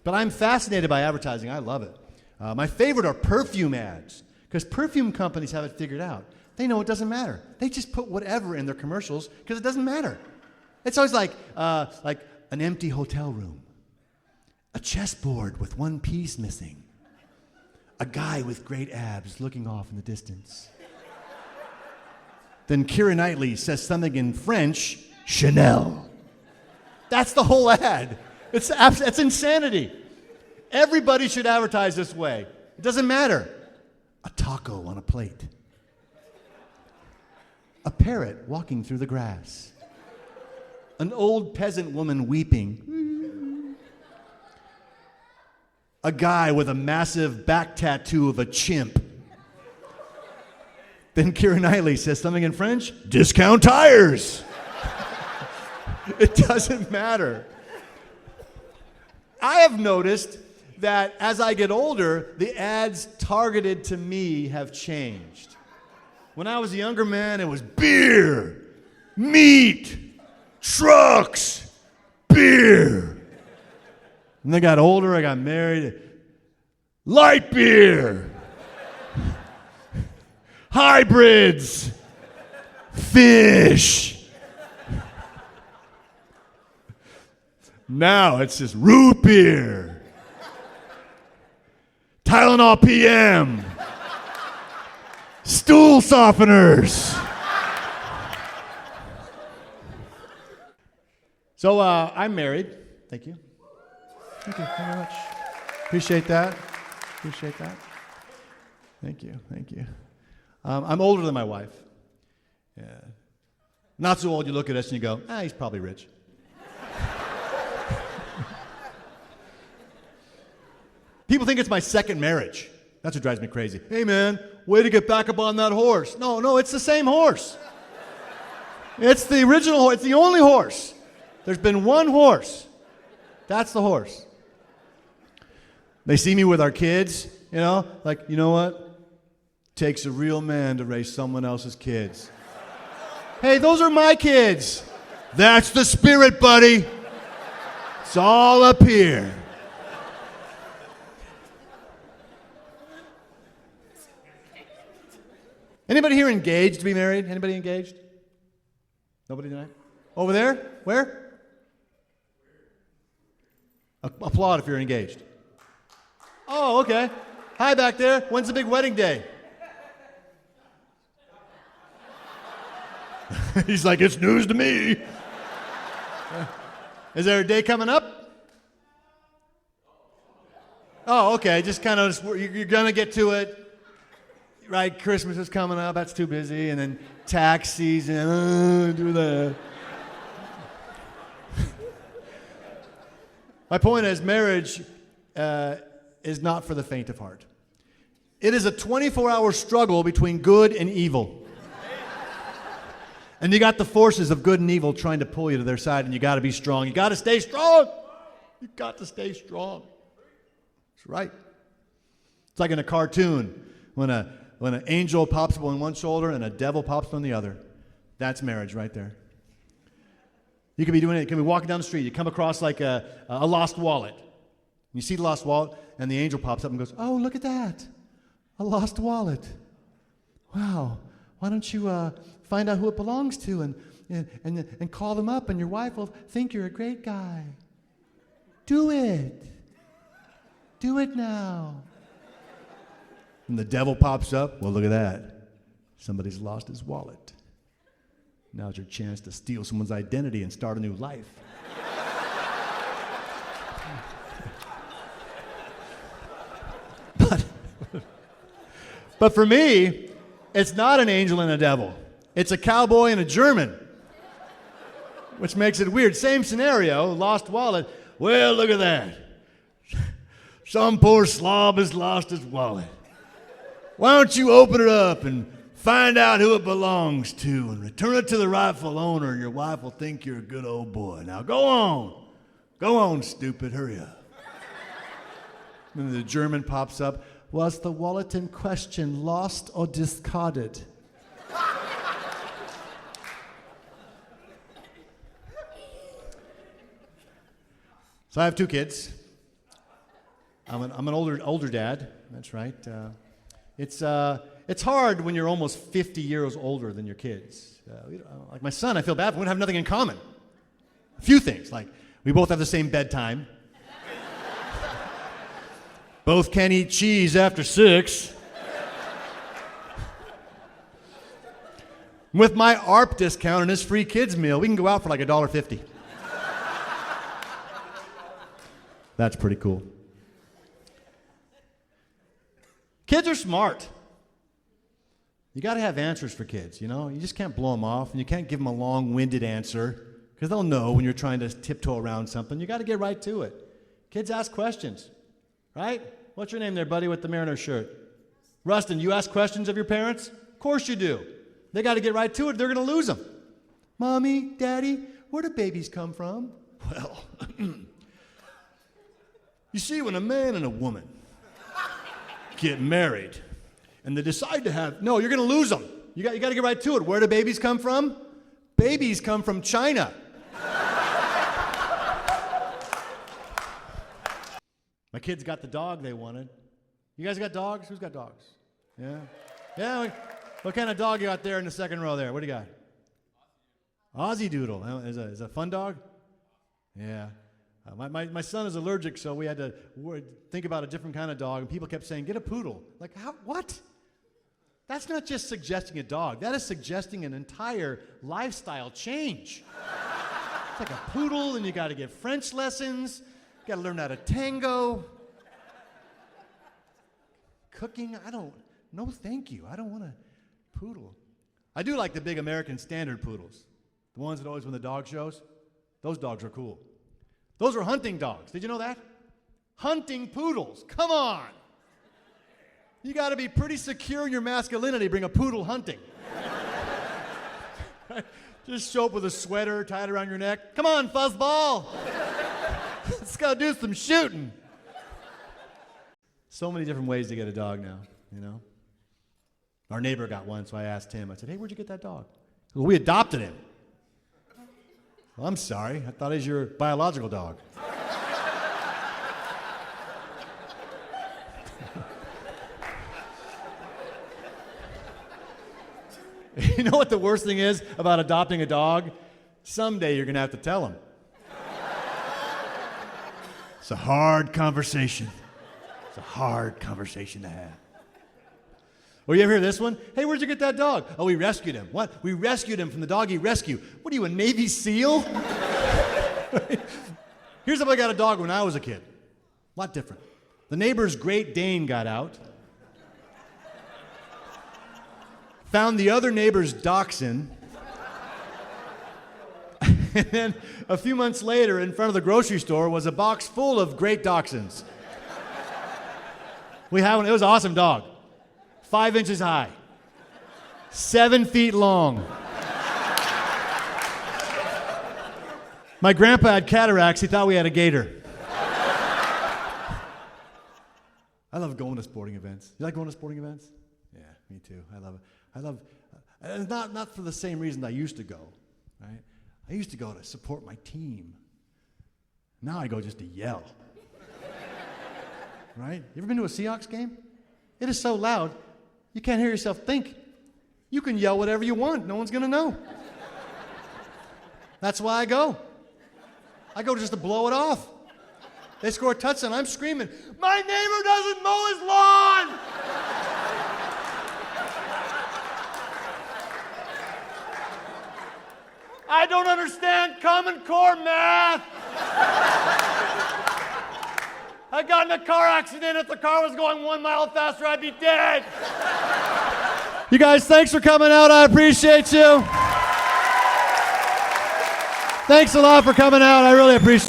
But I'm fascinated by advertising. I love it. My favorite are perfume ads, because perfume companies have it figured out. They know it doesn't matter. They just put whatever in their commercials because it doesn't matter. It's always like an empty hotel room, a chessboard with one piece missing, a guy with great abs looking off in the distance. Then Keira Knightley says something in French, Chanel. That's the whole ad. It's insanity. Everybody should advertise this way. It doesn't matter. A taco on a plate. A parrot walking through the grass. An old peasant woman weeping. A guy with a massive back tattoo of a chimp. Then Keira Knightley says something in French, discount tires. It doesn't matter. I have noticed that as I get older, the ads targeted to me have changed. When I was a younger man, it was beer, meat, trucks, beer. And I got older, I got married. Light beer, hybrids, fish. Now it's just root beer, Tylenol PM, stool softeners. So I'm married. Thank you. Thank you very much. Appreciate that. Appreciate that. Thank you. Thank you. I'm older than my wife. Yeah. Not so old you look at us and you go, he's probably rich. People think it's my second marriage. That's what drives me crazy. Hey man, way to get back up on that horse. No, it's the same horse. It's the original horse. It's the only horse. There's been one horse. That's the horse. They see me with our kids, like, you know what? Takes a real man to raise someone else's kids. Hey, those are my kids. That's the spirit, buddy. It's all up here. Anybody here engaged to be married? Anybody engaged? Nobody tonight? Over there? Where? Applaud if you're engaged. Oh, okay. Hi back there. When's the big wedding day? He's like, it's news to me. Is there a day coming up? Oh, okay. Just kind of, you're going to get to it. Right, Christmas is coming up, that's too busy, and then tax season, do that. My point is, marriage is not for the faint of heart. It is a 24-hour struggle between good and evil. And you got the forces of good and evil trying to pull you to their side, and you got to be strong. You got to stay strong. You got to stay strong. That's right. It's like in a cartoon when an angel pops up on one shoulder and a devil pops up on the other. That's marriage right there. You could be doing it. You could be walking down the street. You come across like a lost wallet. You see the lost wallet, and the angel pops up and goes, oh, look at that. A lost wallet. Wow. Why don't you find out who it belongs to and call them up, and your wife will think you're a great guy. Do it. Do it now. And the devil pops up. Well, look at that. Somebody's lost his wallet. Now's your chance to steal someone's identity and start a new life. But for me, it's not an angel and a devil. It's a cowboy and a German, which makes it weird. Same scenario, lost wallet. Well, look at that. Some poor slob has lost his wallet. Why don't you open it up and find out who it belongs to and return it to the rightful owner, and your wife will think you're a good old boy. Now go on. Go on, stupid. Hurry up. And the German pops up. Was the wallet in question lost or discarded? So I have two kids. I'm an older dad. That's right. It's hard when you're almost 50 years older than your kids. Like my son, I feel bad for. We don't have nothing in common. A few things, like we both have the same bedtime. Both can't eat cheese after 6. With my ARP discount and his free kids meal, we can go out for like $1.50. That's pretty cool. Kids are smart. You got to have answers for kids, you know? You just can't blow them off, and you can't give them a long-winded answer, because they'll know when you're trying to tiptoe around something. You got to get right to it. Kids ask questions, right? What's your name there, buddy, with the Mariner shirt? Rustin, you ask questions of your parents? Of course you do. They got to get right to it. They're going to lose them. Mommy, Daddy, where do babies come from? Well, you see, when a man and a woman get married and they decide to have, no, you're going to lose them. You got to get right to it. Where do babies come from? Babies come from China. My kids got the dog they wanted. You guys got dogs? Who's got dogs? Yeah? Yeah? What kind of dog you got there in the second row there? What do you got? Aussie Doodle. Is a fun dog? Yeah. My son is allergic, so we had to think about a different kind of dog, and people kept saying, get a poodle. Like, how? What? That's not just suggesting a dog. That is suggesting an entire lifestyle change. It's like a poodle, and you got to get French lessons. You got to learn how to tango. Cooking, no thank you. I don't want a poodle. I do like the big American Standard poodles. The ones that always win the dog shows. Those dogs are cool. Those are hunting dogs. Did you know that? Hunting poodles. Come on. You got to be pretty secure in your masculinity to bring a poodle hunting. Just show up with a sweater tied around your neck. Come on, fuzzball. Let's go do some shooting. So many different ways to get a dog now, you know. Our neighbor got one, so I asked him. I said, hey, where'd you get that dog? Well, we adopted him. Well, I'm sorry. I thought he was your biological dog. You know what the worst thing is about adopting a dog? Someday you're going to have to tell him. It's a hard conversation. It's a hard conversation to have. Well, you ever hear this one? Hey, where'd you get that dog? Oh, we rescued him. What? We rescued him from the doggy rescue. What are you, a Navy SEAL? Here's how I got a dog when I was a kid. A lot different. The neighbor's Great Dane got out, found the other neighbor's dachshund, and then a few months later, in front of the grocery store, was a box full of great dachshunds. We had one. It was an awesome dog. 5 inches high, 7 feet long. My grandpa had cataracts. He thought we had a gator. I love going to sporting events. You like going to sporting events? Yeah, me too. I love it. And not for the same reason I used to go, right? I used to go to support my team. Now I go just to yell. Right? You ever been to a Seahawks game? It is so loud, you can't hear yourself think. You can yell whatever you want. No one's going to know. That's why I go. I go just to blow it off. They score a touchdown. I'm screaming, my neighbor doesn't mow his lawn! I don't understand Common Core math. I got in a car accident. If the car was going 1 mile faster, I'd be dead. You guys, thanks for coming out. I appreciate you. Thanks a lot for coming out. I really appreciate it.